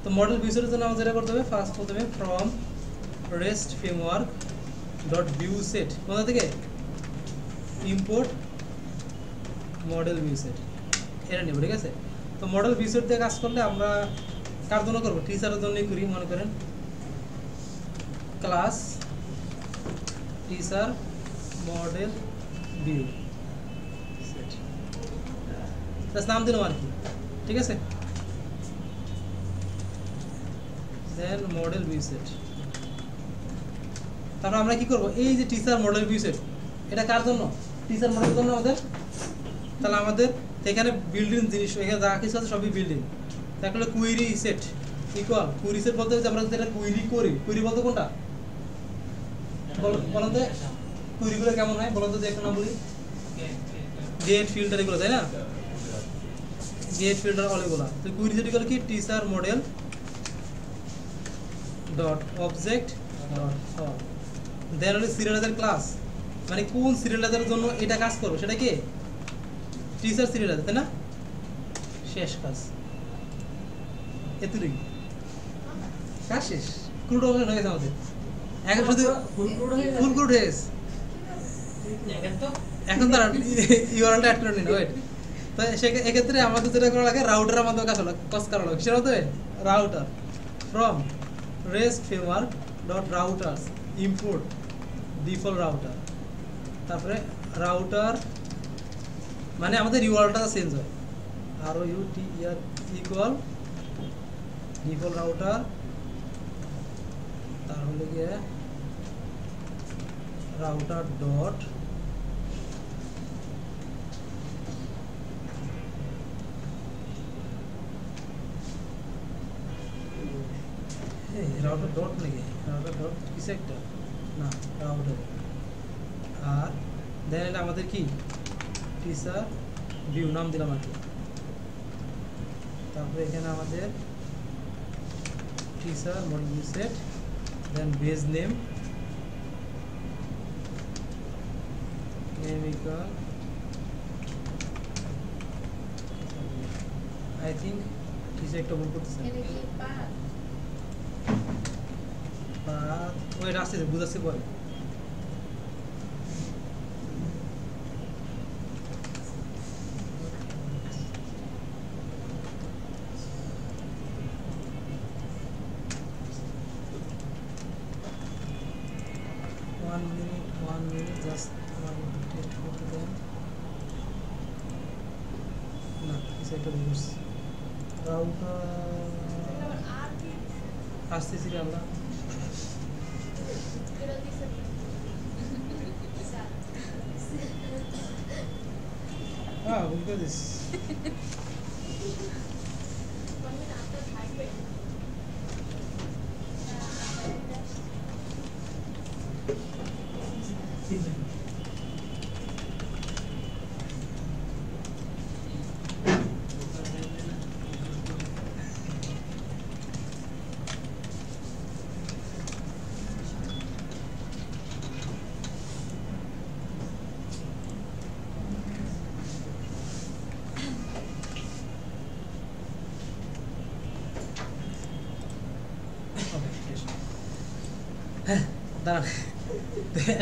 তো মডেল ভিউসেটের জন্য আমাদের যেটা করতে হবে, ফার্স্ট প্রথমে from rest framework dot view set কোথা থেকে ইম্পোর্ট মডেল ভিউ সেট এটা নেব, ঠিক আছে। তো মডেল ভিউ সেট দিয়ে কাজ করলে আমরা কার জন্য করবো, টিচারের জন্যই করি। মনে করেন class teacher model view set, নাম দিলাম আর কি, ঠিক আছে। দেন মডেল ভিউ সেট, তারপর আমরা কি করব, এই যে টিচার মডেল ভিউ সেট এটা কার জন্য, টিচার মডেলের জন্য আমাদের। তাহলে আমাদের এখানে বিল্ডিং জিনিস এখানে যা কিছু আছে সবই বিল্ডিং। তাহলে query set equal, query set বলতে আমরা যেটা কুইরি করি, কুইরি বলতে কোনটা বলেন তো, কুইরিগুলো কেমন হয় বলেন তো, একটা নাম বলি, গেট ফিল্টার এগুলো, তাই না, গেট ফিল্টার অনেকগুলো। তো কুইরি সেট ইকুয়াল কি teacher model dot object dot all, then হলো সিরিয়ালাইজার ক্লাস, মানে কোন সিরিয়ালাইজারের জন্য এটা কাজ করবে সেটা কি টিচার সিরিয়ালাইজার, তাই না, শেষ কাজ এতটুকুই, কাজ শেষ, ক্রুড অপশন হয়ে গেছে আমাদের। এখন শুধু ফুল ক্রুড হয়ে গেছে, এখন তার ইউআরএলটা অ্যাড করে নিন, ওয়েট। তো এক্ষেত্রে আমাদের যেটা করা লাগে, রাউটারের মাধ্যমে কাজ করা লাগে, সেটা হতে router from rest framework dot routers import default router, তারপরে রাউটার মানে আমাদের ইউআরএলটা চেঞ্জ হয়, আর ও ইউটিআর ইকুয়াল ডিফল্ট রাউটার, তাহলে গিয়ে রাউটার ডট রাউটার ডট নাকি, রাউটার ডট কিছু একটা না, রাউটার। আর দেন এটা আমাদের কি টিচার ভিউ নাম দিলাম আর কি, তারপরে এখানে আমাদের teacher model view set, then base name equal I think teacher একটা ভুল করতেছে, ওই রাস্তা বুঝাচ্ছি পরে। one minute just টেস্ট করতে দেন না, কিছু একটা বুঝ রাউটার আসতেছি রে আমরা। ভুল করে দিস।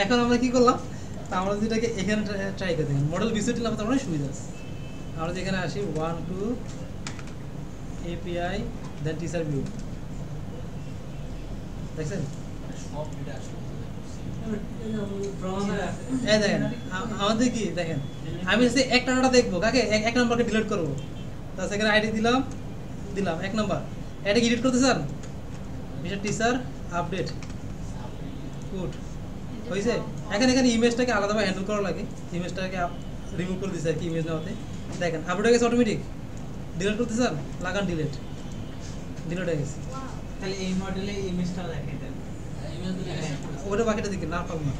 এখন আমরা কি করলাম, আমরা যেটাকে এখানে ট্রাই করে দেখেন, মডেল ভিউ সেট দিলাম, তার মানে সুবিধা আছে। আমরা যেখানে আসি 1 2 এপিআই দেন টিচার ভিউ, দেখছেন এই দেখেন আমাদের কি দেখেন, আমি হচ্ছে এক নাম্বারটা দেখবো, কাকে এক নাম্বারকে ডিলিট করবো, তার সেখানে আইডি দিলাম 1 নাম্বার, এটা এডিট করতে চান, এটা টিচার আপডেট গুড হয়েছে। এখানে ইমেজটাকে আলাদাভাবে হ্যান্ডেল করা লাগে, ইমেজটাকে রিমুভ করে দিচ্ছে আর কি, ইমেজ নেওয়াতে দেখেন আপডেট হয়ে গেছে অটোমেটিক। ডিলিট করতে চান, লাগান ডিলিট, ডিলিট হয়ে গেছে। তাহলে এই মডেলে ইমেজটা দেখেন, ওটা বাকিটা দেখি না পাবো না।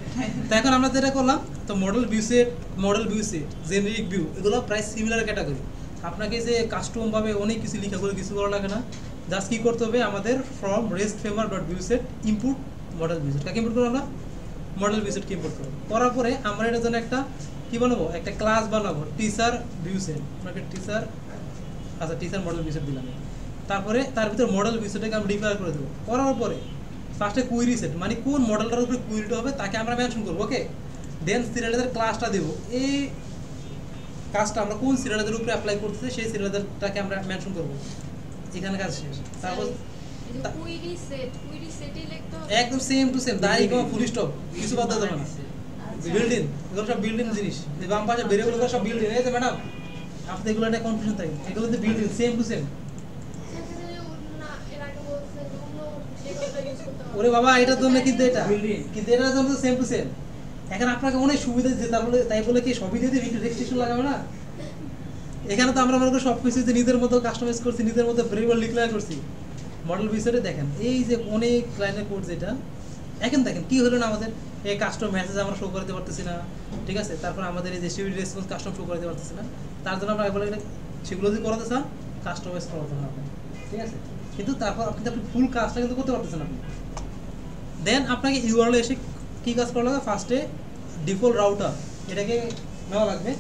তো এখন আমরা যেটা করলাম, তো model view set generic view এগুলো প্রায় সিমিলার ক্যাটাগরি। আপনাকে যে কাস্টম ভাবে অনেক কিছু লিখা করে কিছু করা লাগে না, জাস্ট কি করতে হবে, আমাদের from rest framework dot view set input model view set, কাকে ইম্পোর্ট করবো আমরা, মডেল ভিউ সেটকে ইম্পোর্ট করবো। করার পরে আমরা এটার জন্য একটা কি বানাবো, একটা ক্লাস বানাবো টিচার ভিউ সেট, আপনাকে টিচার, আচ্ছা টিচার মডেল ভিউ সেট দিলাম। তারপরে তার ভিতরে মডেল বিষয়টাকে আমরা ডিক্লেয়ার করে দেবো। করার পরে ফার্স্টে কুইরি সেট, মানে কোন মডেলটার উপরে কুইরিটা হবে তাকে আমরা মেনশন করবো। ওকে, দেন সিরিয়ালাইজার ক্লাসটা দেবো। এই কাজটা আমরা কোন সিরিয়ালাইজার উপরে অ্যাপ্লাই করতেছি সেই সিরিয়ালাইজারটাকে আমরা মেনশন করবো। এখানে কাজ শেষ। তারপর কুইরি সেটই লিখতে হবে একদম সেম টু সেম, দাঁড়ি কমা ফুল স্টপ, কিছু বাদ দেবো না। বিল্ডিং, এগুলো সব বিল্ডিং জিনিস। বাম পাশে ভেরিয়েবল সব বিল্ডিং। এই যে ম্যাডাম, আপনি এগুলো একটা কনফিউশন থাকে, এগুলো তো বিল্ডিং সেম টু সেম। ওরে বাবা, এটার জন্য কিন্তু এটার জন্য সেম টু সেম। এখন আপনাকে অনেক সুবিধা দিচ্ছে, তাই বলে কি সবই দিয়ে একটু রেজিস্ট্রেশন লাগাবে না? এখানে তো আমরা মনে করি সবকিছু নিজের মতো কাস্টমাইজ করছি, নিজের মতো ভেরিয়েবল ডিক্লেয়ার করছি। মডেল বিষয়টা দেখেন, এই যে অনেক লাইনের কোড যেটা, এখন দেখেন কি হলো না, আমাদের এই কাস্টম মেসেজ আমরা শো করতে পারতেছি না, ঠিক আছে? তারপর আমাদের এই যে সিভিল রেসপন্স কাস্টম শো করতে পারতেছি না, তার জন্য আমরা বলে সেগুলো যদি করাতে চান কাস্টমাইজ করাতে হবে আপনাকে, ঠিক আছে? কিন্তু তারপর আপনি ফুল কাজটা কিন্তু করতে পারতেছেন আপনি। দেন আপনাকে ইউআরএল এসে কী কাজ করা লাগবে, ফার্স্টে ডিফল্ট রাউটার এটাকে নেওয়া লাগবে।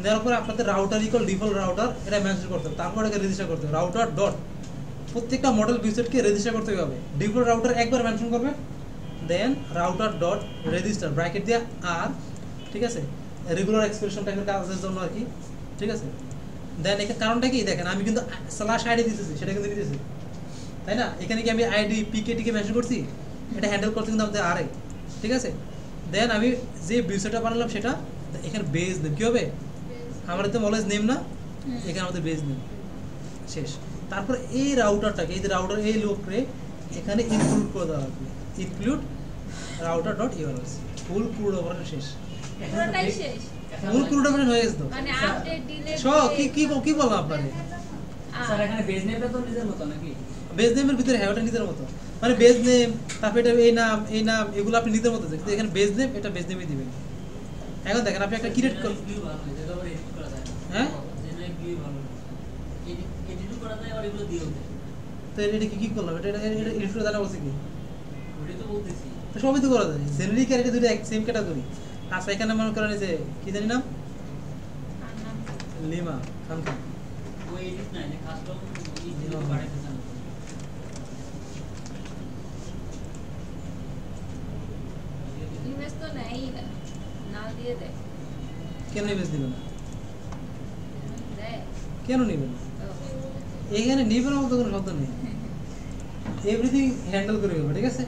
দেওয়ার পরে আপনাদের রাউটার ইকুয়াল ডিফল্ট রাউটার এটা মেনশন করতে হবে। তারপর এটাকে রেজিস্টার করতে হবে। রাউটার ডট প্রত্যেকটা মডেল বিউসেটকে রেজিস্টার করতে হবে। ডিফল্ট রাউটার একবার মেনশন করবে, দেন রাউটার ডট রেজিস্টার ব্র্যাকেট দিয়ে আর, ঠিক আছে, রেগুলার এক্সপ্রেশন টাইপের কাজের জন্য আর কি, ঠিক আছে? দেন এখানে কারণটা কি দেখেন, আমি কিন্তু স্ল্যাশ আইডি দিতেছি, সেটা কিন্তু দিতেছি, তাই না? এখানে কি আমি আইডি পিকেটিকে মেনশন করছি? এটা হ্যান্ডেল করতে কিন্তু আমাদের আরে, ঠিক আছে? দেন আমি যে বিউসেটটা বানালাম সেটা এখানে বেজ নেম কী হবে, আমার তো অলওয়েজ নেম না, এখানে আমাদের বেজ নেম শেষ। তারপর এই রাউটারটাকে, এই যে রাউটার এই লোকরে এখানে ইনক্লুড করে দেওয়া লাগবে। ইনক্লুড রাউটার ডট ইউআরএল, ফুল ক্রুড অপারেশন শেষ। পুরোটাই শেষ, ফুল ক্রুড অপারেশন হয়ে গেছে তো। মানে আপডেট ডিলিট সব কি বললাম আপনাকে? স্যার এখানে বেজ নেমটা তো নিজের মতো নাকি? বেজ নেমের ভিতরে হ্যাঁ, ওটা নিজের মতো, মানে বেজ নেম, তারপর এটা এই নাম এগুলো আপনি নিজের মতো দেখতে, এখানে বেজ নেম, এটা বেজ নেমই দিবেন। এখন দেখেন আপনি একটা ক্রিয়েট করুন, হ্যাঁ, তো এটা কি করলাম, এটা এডিট করে জানা বলছে কি, তো সবই তো করা যায়। জেনারিক আর এটা দুটো এক সেম ক্যাটাগরি। আচ্ছা, এখানে মনে করেন যে কি জানি নাম, লিমা খান খান, ইমেজ তো নাই না দিয়ে দেয়, কেন ইমেজ দিবে না? দেয় কেন নিবে না? এখানে নিবে না মতো কোনো শব্দ নেই, এভরিথিং হ্যান্ডেল করে দেবে, ঠিক আছে?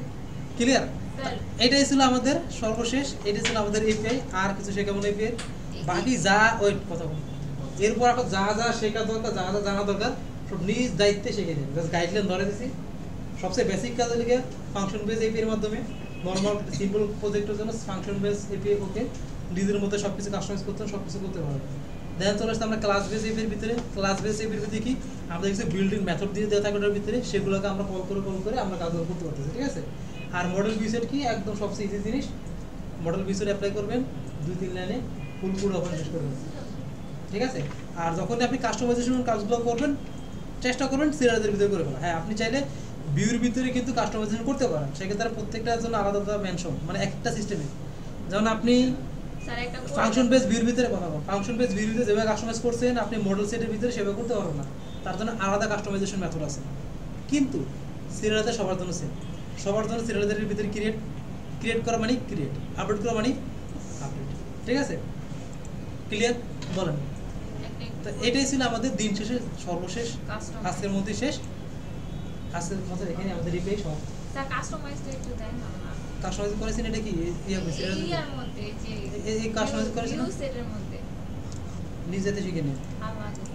ক্লিয়ার? স্যার এটাই ছিল আমাদের সর্বশেষ, এটাই ছিল আমাদের এপিআই। আর কিছু শেখাবো না এপিআই, বাকি যা ওই কথা বল, এরপর আপনার যা যা শেখা দরকার, যা যা জানা দরকার সব নিজ দায়িত্বে শিখে নেবেন। জাস্ট গাইডলাইন ধরে দিছি। সবচেয়ে বেসিক কাজ লিখে ফাংশন বেস এপিআই এর মাধ্যমে নর্মাল সিম্পল প্রজেক্টের জন্য ফাংশন বেস এপিআই ওকে নিজের মধ্যে সব কিছু কাস্টমাইজ করতে সব কিছু করতে পারবেন। দেন চলে আসছে আমরা ক্লাস বেস এপিআই এর ভিতরে। ক্লাস বেস এপিআই এর ভিতরে কি আমাদের কিছু বিল্ডিং মেথড দিয়ে দেওয়া থাকে ওটার ভিতরে, সেগুলোকে আমরা কল করে আমরা কাজগুলো করতে পারতেছি, ঠিক আছে? আর মডেল বিউসেট কি একদম সবচেয়ে ইজি জিনিস, মডেল বিউসেট অ্যাপ্লাই করবেন 2-3 লাইনে ফুল কোড ওপেন শেষ করবেন, ঠিক আছে? আর যখন আপনি কাস্টমাইজেশন কাজগুলো করবেন চেষ্টা করবেন সিরিয়ালের ভিতরে করে ফেলা। হ্যাঁ, আপনি চাইলে ভিউর ভিতরে কিন্তু কাস্টমাইজেশন করতে পারেন, সেক্ষেত্রে প্রত্যেকটার জন্য আলাদা আলাদা মেনশন, মানে একটা সিস্টেমে। যেমন আপনি স্যার একটা ফাংশন বেস ভিউর ভিতরে কথা বল, ফাংশন বেস ভিউর ভিতরে যেভাবে কাস্টমাইজ করছেন আপনি মডেল সেটের ভিতরে সেভাবে করতে পারবেন না, তার জন্য আলাদা কাস্টমাইজেশন মেথড আছে। কিন্তু সিরিয়ালতে সবার জন্য সেম, সবার জন্য সিরিয়ালের ভিতরে ক্রিয়েট করা মানে ক্রিয়েট, আপডেট করা মানে আপডেট, ঠিক আছে? ক্লিয়ার? বলেন। তো এটাই ছিল আমাদের দিন শেষে সর্বশেষ, আজকের মধ্যে শেষ। আজকের মতো এখানে আমাদের রিপ্লাই সব স্যার কাস্টমাইজটা একটু দেন না। কাস্টমাইজ করেছেন, এটা কি এর মধ্যে যে এই কাস্টমাইজ করেছেন ভিউ সেটের মধ্যে নিজেতে শিখে নিন। আমাদের